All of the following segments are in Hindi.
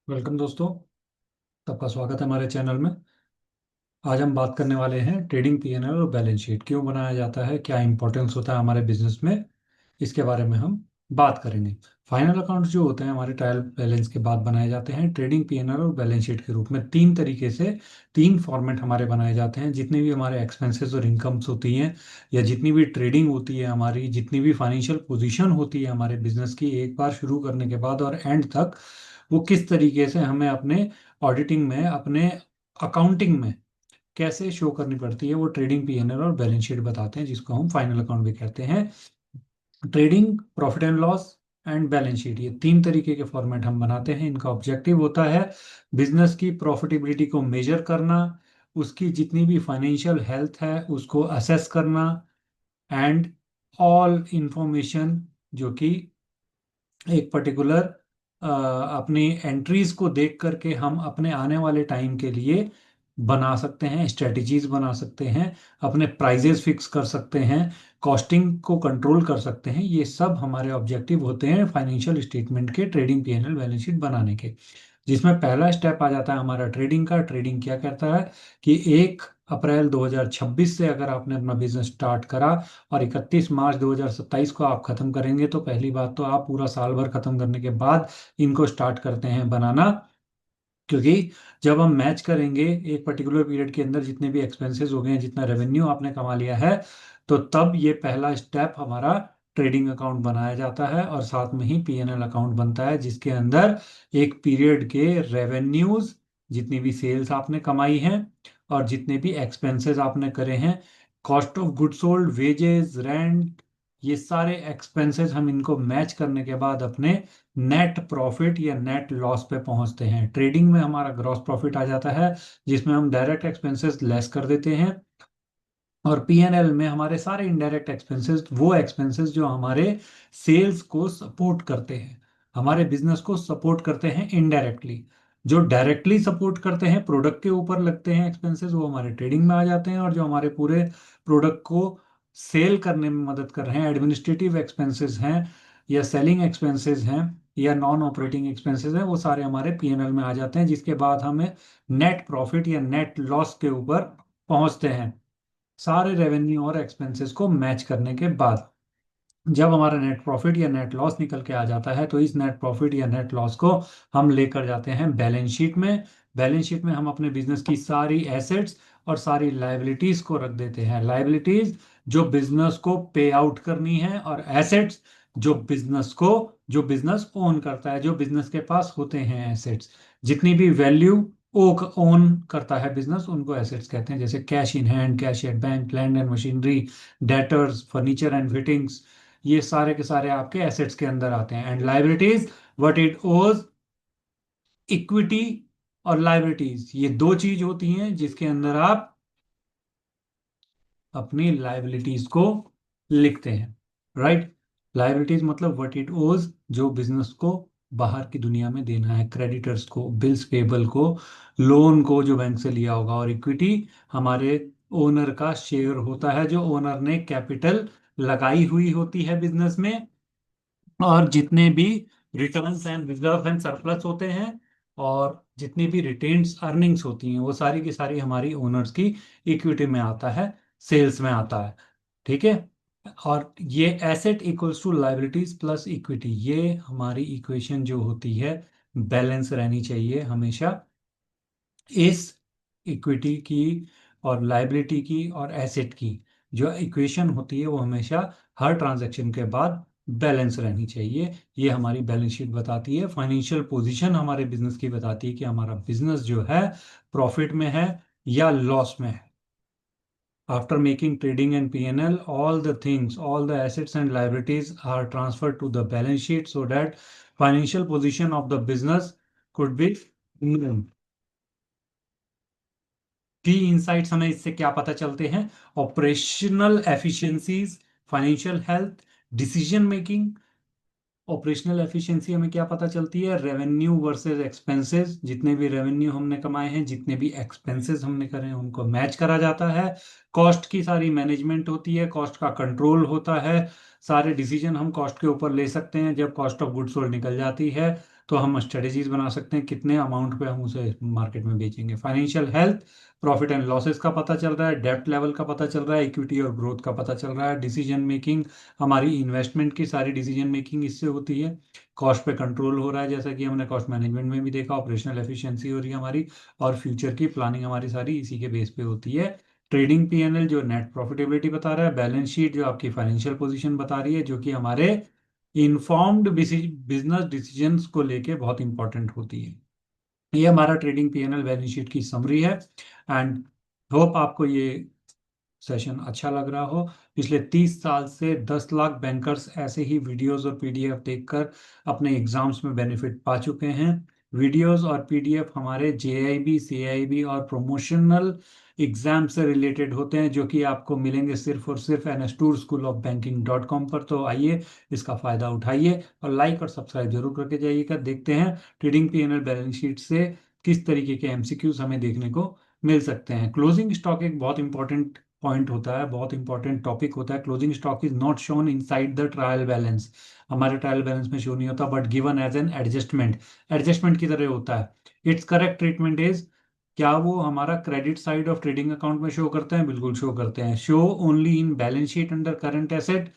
वेलकम दोस्तों। सबका स्वागत है हमारे चैनल में। आज हम बात करने वाले हैं ट्रेडिंग पीएनएल और बैलेंस शीट क्यों बनाया जाता है, क्या इंपॉर्टेंस होता है हमारे बिजनेस में, इसके बारे में हम बात करेंगे। फाइनल अकाउंट्स जो होते हैं हमारे ट्रायल बैलेंस के बाद बनाए जाते हैं ट्रेडिंग पीएनएल और बैलेंस शीट के रूप में। तीन तरीके से तीन फॉर्मेट हमारे बनाए जाते हैं। जितने भी हमारे एक्सपेंसेस और इनकम्स होती हैं या जितनी भी ट्रेडिंग होती है हमारी, जितनी भी फाइनेंशियल पोजीशन होती है हमारे बिजनेस की, एक बार शुरू करने के बाद और एंड तक वो किस तरीके से हमें अपने ऑडिटिंग में, अपने अकाउंटिंग में कैसे शो करनी पड़ती है, वो ट्रेडिंग पीएनएल और बैलेंस शीट बताते हैं, जिसको हम फाइनल अकाउंट भी कहते हैं। Trading, profit and loss and balance sheet, ये तीन तरीके के फॉर्मेट हम बनाते हैं। इनका ऑब्जेक्टिव होता है बिजनेस की प्रॉफिटेबिलिटी को मेजर करना, उसकी जितनी भी फाइनेंशियल हेल्थ है उसको असेस करना, एंड ऑल इंफॉर्मेशन जो कि एक पर्टिकुलर अपनी एंट्रीज को देख करके हम अपने आने वाले टाइम के लिए बना सकते हैं, स्ट्रेटजीज बना सकते हैं, अपने प्राइजेस फिक्स कर सकते हैं, कॉस्टिंग को कंट्रोल कर सकते हैं। ये सब हमारे ऑब्जेक्टिव होते हैं फाइनेंशियल स्टेटमेंट के, ट्रेडिंग पीएनएल बैलेंस शीट बनाने के। जिसमें पहला स्टेप आ जाता है हमारा ट्रेडिंग का। ट्रेडिंग क्या करता है कि 1 अप्रैल 2026 से अगर आपने अपना बिजनेस स्टार्ट करा और 31 मार्च 2027 को आप खत्म करेंगे, तो पहली बात तो आप पूरा साल भर खत्म करने के बाद इनको स्टार्ट करते हैं बनाना। क्योंकि जब हम मैच करेंगे एक पर्टिकुलर पीरियड के अंदर जितने भी एक्सपेंसेस हो गए हैं, जितना रेवेन्यू आपने कमा लिया है, तो तब ये पहला स्टेप हमारा ट्रेडिंग अकाउंट बनाया जाता है और साथ में ही पीएनएल अकाउंट बनता है, जिसके अंदर एक पीरियड के रेवेन्यूज, जितनी भी सेल्स आपने कमाई हैं और जितने भी एक्सपेंसेस आपने करे हैं, cost of good sold, wages, rent, ये सारे एक्सपेंसेस हम इनको मैच करने के बाद अपने नेट प्रॉफिट या नेट लॉस पे पहुंचते हैं। ट्रेडिंग में हमारा ग्रॉस प्रॉफिट आ जाता है, जिसमें हम डायरेक्ट एक्सपेंसेस लेस कर देते हैं, और पीएनएल में हमारे सारे इनडायरेक्ट एक्सपेंसेस, वो एक्सपेंसेस जो हमारे सेल्स को सपोर्ट करते हैं, हमारे बिजनेस को सपोर्ट करते हैं इनडायरेक्टली। जो डायरेक्टली सपोर्ट करते हैं, प्रोडक्ट के ऊपर लगते हैं एक्सपेंसेस, वो हमारे ट्रेडिंग में आ जाते हैं। और जो हमारे पूरे प्रोडक्ट को सेल करने में मदद कर रहे हैं, एडमिनिस्ट्रेटिव एक्सपेंसेस हैं या सेलिंग एक्सपेंसेस हैं या नॉन ऑपरेटिंग एक्सपेंसेस हैं, वो सारे हमारे पीएनएल में आ जाते हैं, जिसके बाद हमें नेट प्रॉफिट या नेट लॉस के ऊपर पहुंचते हैं सारे रेवेन्यू और एक्सपेंसेस को मैच करने के बाद। जब हमारा नेट प्रॉफिट या नेट लॉस निकल के आ जाता है, तो इस नेट प्रॉफिट या नेट लॉस को हम लेकर जाते हैं बैलेंस शीट में। बैलेंस शीट में हम अपने बिजनेस की सारी एसेट्स और सारी लाइबिलिटीज को रख देते हैं। लाइबिलिटीज जो बिजनेस को पे आउट करनी है, और एसेट्स जो बिजनेस ओन करता है, जो बिजनेस के पास होते हैं एसेट्स, जितनी भी वैल्यू ओन करता है बिजनेस, उनको एसेट्स कहते हैं। जैसे cash in hand, cash at bank, land and machinery, debtors, furniture and fittings, ये सारे के सारे आपके एसेट्स के अंदर आते हैं। एंड लाइबिलिटीज, व्हाट इट ओज, इक्विटी और लाइबिलिटीज, ये दो चीज होती हैं जिसके अंदर आप अपनी लाइबिलिटीज को लिखते हैं। राइट। लाइबिलिटीज मतलब व्हाट इट ओज, जो बिजनेस को बाहर की दुनिया में देना है, क्रेडिटर्स को, बिल्स पेबल को, लोन को जो बैंक से लिया होगा। और इक्विटी हमारे ओनर का शेयर होता है, जो ओनर ने कैपिटल लगाई हुई होती है बिजनेस में। और जितने भी returns and reserve and surplus होते हैं, और जितनी भी रिटेन्स अर्निंग्स होती हैं, वो सारी की सारी हमारी ओनर्स की इक्विटी में आता है, सेल्स में आता है। ठीक है। और ये asset equals to liabilities plus equity, ये हमारी इक्वेशन जो होती है बैलेंस रहनी चाहिए हमेशा। इस इक्विटी की और लाइबिलिटी की और एसेट की जो इक्वेशन होती है, वो हमेशा हर ट्रांजैक्शन के बाद बैलेंस रहनी चाहिए। ये हमारी बैलेंस शीट बताती है। फाइनेंशियल पोजीशन हमारे बिजनेस की बताती है कि हमारा बिजनेस जो है प्रॉफिट में है या लॉस में है। After making trading and P&L, all the things, all the assets and liabilities are transferred to the balance sheet so that financial position of the business could be known. की इंसाइट्स हमें इससे क्या पता चलते हैं? Operational efficiencies, financial health, decision making. Operational efficiency हमें क्या पता चलती है? रेवेन्यू वर्सेस एक्सपेंसेस, जितने भी रेवेन्यू हमने कमाए हैं, जितने भी एक्सपेंसेस हमने करे हैं, उनको मैच करा जाता है। कॉस्ट की सारी मैनेजमेंट होती है, कॉस्ट का कंट्रोल होता है, सारे डिसीजन हम कॉस्ट के ऊपर ले सकते हैं। जब कॉस्ट ऑफ गुड्स सोल्ड निकल जाती है तो हम स्ट्रेटेजीज बना सकते हैं कितने अमाउंट पे हम उसे मार्केट में बेचेंगे। Financial health, profit and losses का पता चल रहा है, डेप्ट लेवल का पता चल रहा है, इक्विटी और ग्रोथ का पता चल रहा है। डिसीजन मेकिंग, हमारी इन्वेस्टमेंट की सारी डिसीजन मेकिंग इससे होती है। कॉस्ट पे कंट्रोल हो रहा है, जैसा कि हमने कॉस्ट मैनेजमेंट में भी देखा। ऑपरेशनल एफिशिएंसी हो रही है हमारी, और फ्यूचर की प्लानिंग हमारी सारी इसी के बेस पे होती है। ट्रेडिंग पीएनएल जो नेट प्रॉफिटेबिलिटी बता रहा है, बैलेंस शीट जो आपकी फाइनेंशियल पोजीशन बता रही है, जो कि हमारे इन्फॉर्म्ड बिजनेस डिसीजंस को लेके बहुत इंपॉर्टेंट होती है। ये हमारा ट्रेडिंग पीएनएल बैलेंस शीट की समरी है। एंड होप आपको ये सेशन अच्छा लग रहा हो। पिछले 30 साल से 10 लाख बैंकर्स ऐसे ही वीडियोस और पीडीएफ देखकर अपने एग्जाम्स में बेनिफिट पा चुके हैं। वीडियोस और पीडीएफ हमारे जेआईबी, सीआईबी और प्रमोशनल एग्जाम से रिलेटेड होते हैं, जो कि आपको मिलेंगे सिर्फ और सिर्फ NSToorschoolofbanking.com पर। तो आइए इसका फ़ायदा उठाइए और लाइक और सब्सक्राइब जरूर करके जाइएगा। देखते हैं ट्रेडिंग पीएनएल बैलेंस शीट से किस तरीके के एमसीक्यूज हमें देखने को मिल सकते हैं। क्लोजिंग स्टॉक एक बहुत इंपॉर्टेंट पॉइंट होता है, बहुत इंपॉर्टेंट टॉपिक होता है। Closing stock is not shown inside the trial balance, हमारे ट्रायल बैलेंस में शो नहीं होता, but given as an adjustment, adjustment की तरह होता है। इट्स करेक्ट ट्रीटमेंट इज, क्या वो हमारा credit side of trading account में शो करते हैं? बिल्कुल शो करते हैं। Show only in balance sheet under current asset,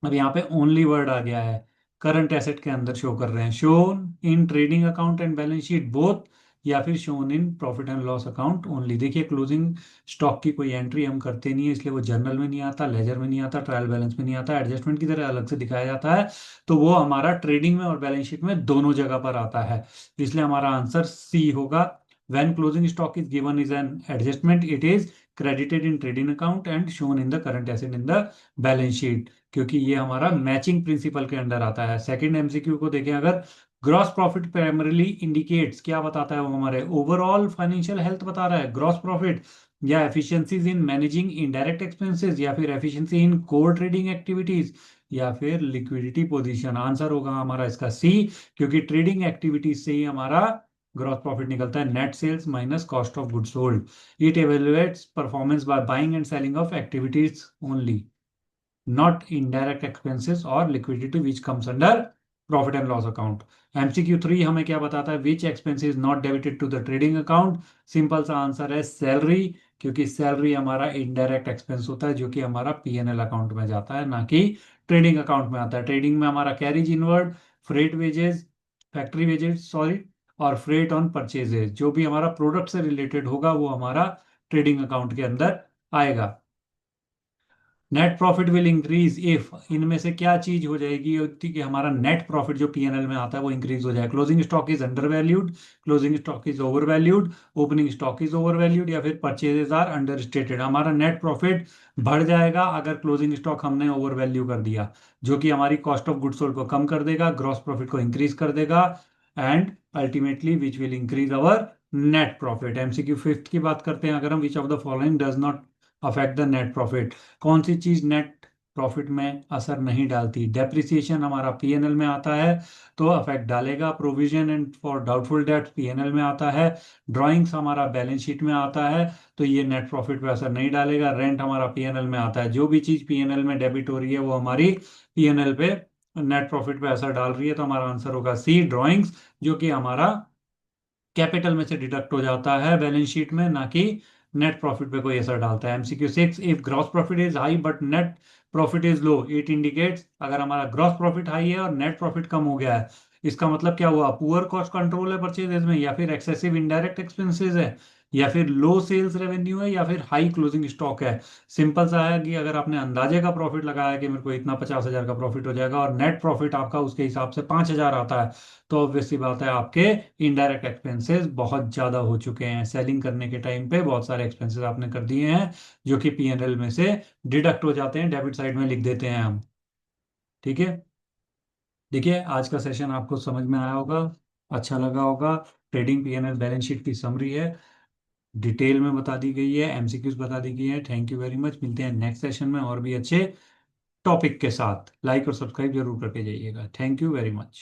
अब यहाँ पे ओनली वर्ड आ गया है, करंट एसेट के अंदर शो कर रहे हैं। Shown in trading account and balance sheet both, या फिर shown in profit and loss account only. देखिए क्लोजिंग स्टॉक की कोई एंट्री हम करते नहीं है, इसलिए वो जर्नल में नहीं आता, लेजर में नहीं आता, ट्रायल बैलेंस में नहीं आता, एडजस्टमेंट की तरह अलग से दिखाया जाता है। तो वो हमारा ट्रेडिंग में और बैलेंस शीट में दोनों जगह पर आता है, इसलिए हमारा आंसर सी होगा। When closing stock is given is an adjustment, it is credited in trading account and shown in the current asset in the balance sheet, क्योंकि ये हमारा मैचिंग प्रिंसिपल के अंडर आता है। सेकंड एमसीक्यू को देखें अगर, ग्रॉस प्रॉफिट प्राइमरीली इंडिकेट्स, क्या बताता है वो? हमारे ओवरऑल फाइनेंशियल हेल्थ बता रहा है ग्रॉस प्रॉफिट, या efficiencies in managing indirect expenses, या फिर एफिशिएंसी इन कोर ट्रेडिंग एक्टिविटीज, या फिर लिक्विडिटी पोजीशन। आंसर होगा हमारा इसका सी, क्योंकि ट्रेडिंग एक्टिविटीज से ही हमारा ग्रॉस प्रॉफिट निकलता है, net sales minus cost of goods sold. It evaluates performance by buying and selling of activities only, not indirect expenses or liquidity which comes under profit and loss account। MCQ3 हमें क्या बताता है? which expense is not debited to the trading account? Simple सा आंसर है सैलरी, क्योंकि सैलरी हमारा इनडायरेक्ट एक्सपेंस होता है जो कि हमारा पीएनएल अकाउंट में जाता है, ना कि ट्रेडिंग अकाउंट में आता है। ट्रेडिंग में हमारा carriage inward, freight wages, factory wages sorry, और फ्रेट ऑन परचेजेस, जो भी हमारा प्रोडक्ट से रिलेटेड होगा वो हमारा ट्रेडिंग अकाउंट के अंदर आएगा। Net profit will increase if, इनमें से क्या चीज हो जाएगी कि हमारा नेट प्रॉफिट जो पीएनएल में आता है वो इंक्रीज हो जाए? Closing stock is under valued, closing stock is over valued, opening stock is over valued, या फिर परचेजेस आर अंडर स्टेटेड। हमारा नेट प्रॉफिट बढ़ जाएगा अगर क्लोजिंग स्टॉक हमने ओवर वैल्यू कर दिया, जो कि हमारी कॉस्ट ऑफ गुड्स सोल्ड को कम कर देगा, ग्रॉस प्रॉफिट को इंक्रीज कर देगा, and ultimately which will increase our net profit. MCQ fifth की बात करते हैं अगर हम, which of the following does not affect the net profit? कौन सी चीज नेट प्रॉफिट में असर नहीं डालती? डेप्रिसिएशन हमारा पीएनएल में आता है तो अफेक्ट डालेगा। Provision and for doubtful debts PNL में आता है। ड्राइंग्स हमारा बैलेंस शीट में आता है तो ये नेट प्रॉफिट पे असर नहीं डालेगा। रेंट हमारा पीएनएल में आता है, जो भी चीज पीएनएल में डेबिट हो रही है वो हमारी पीएनएल पे नेट प्रॉफिट पे असर डाल रही है, तो हमारा आंसर होगा सी, ड्राइंग्स, जो कि हमारा कैपिटल में से डिडक्ट हो जाता है बैलेंस शीट में, ना कि नेट प्रॉफिट पे कोई असर डालता है। MCQ6, if gross profit is high but net profit is low, it indicates, अगर हमारा ग्रॉस प्रॉफिट हाई है और नेट प्रॉफिट कम हो गया है, इसका मतलब क्या हुआ? पुअर कॉस्ट कंट्रोल है परचेजेस में, या फिर एक्सेसिव इनडायरेक्ट एक्सपेंसेस है, या फिर लो सेल्स रेवेन्यू है, या फिर हाई क्लोजिंग स्टॉक है। सिंपल सा है कि अगर आपने अंदाजे का प्रॉफिट लगाया कि मेरे को इतना 50,000 का प्रॉफिट हो जाएगा, और नेट प्रॉफिट आपका उसके हिसाब से 5,000 आता है, तो ऑब्वियस सी बात है आपके इनडायरेक्ट एक्सपेंसेस बहुत ज्यादा हो चुके हैं। सेलिंग करने के टाइम पे बहुत सारे एक्सपेंसेस आपने कर दिए हैं जो कि पीएनएल में से डिडक्ट हो जाते हैं, डेबिट साइड में लिख देते हैं हम। ठीक है, देखिए आज का सेशन आपको समझ में आया होगा, अच्छा लगा होगा। ट्रेडिंग पीएनएल बैलेंस शीट की समरी है, डिटेल में बता दी गई है, एमसीक्यूज बता दी गई है। थैंक यू वेरी मच, मिलते हैं नेक्स्ट सेशन में और भी अच्छे टॉपिक के साथ। लाइक और सब्सक्राइब जरूर करके जाइएगा। Thank you very much.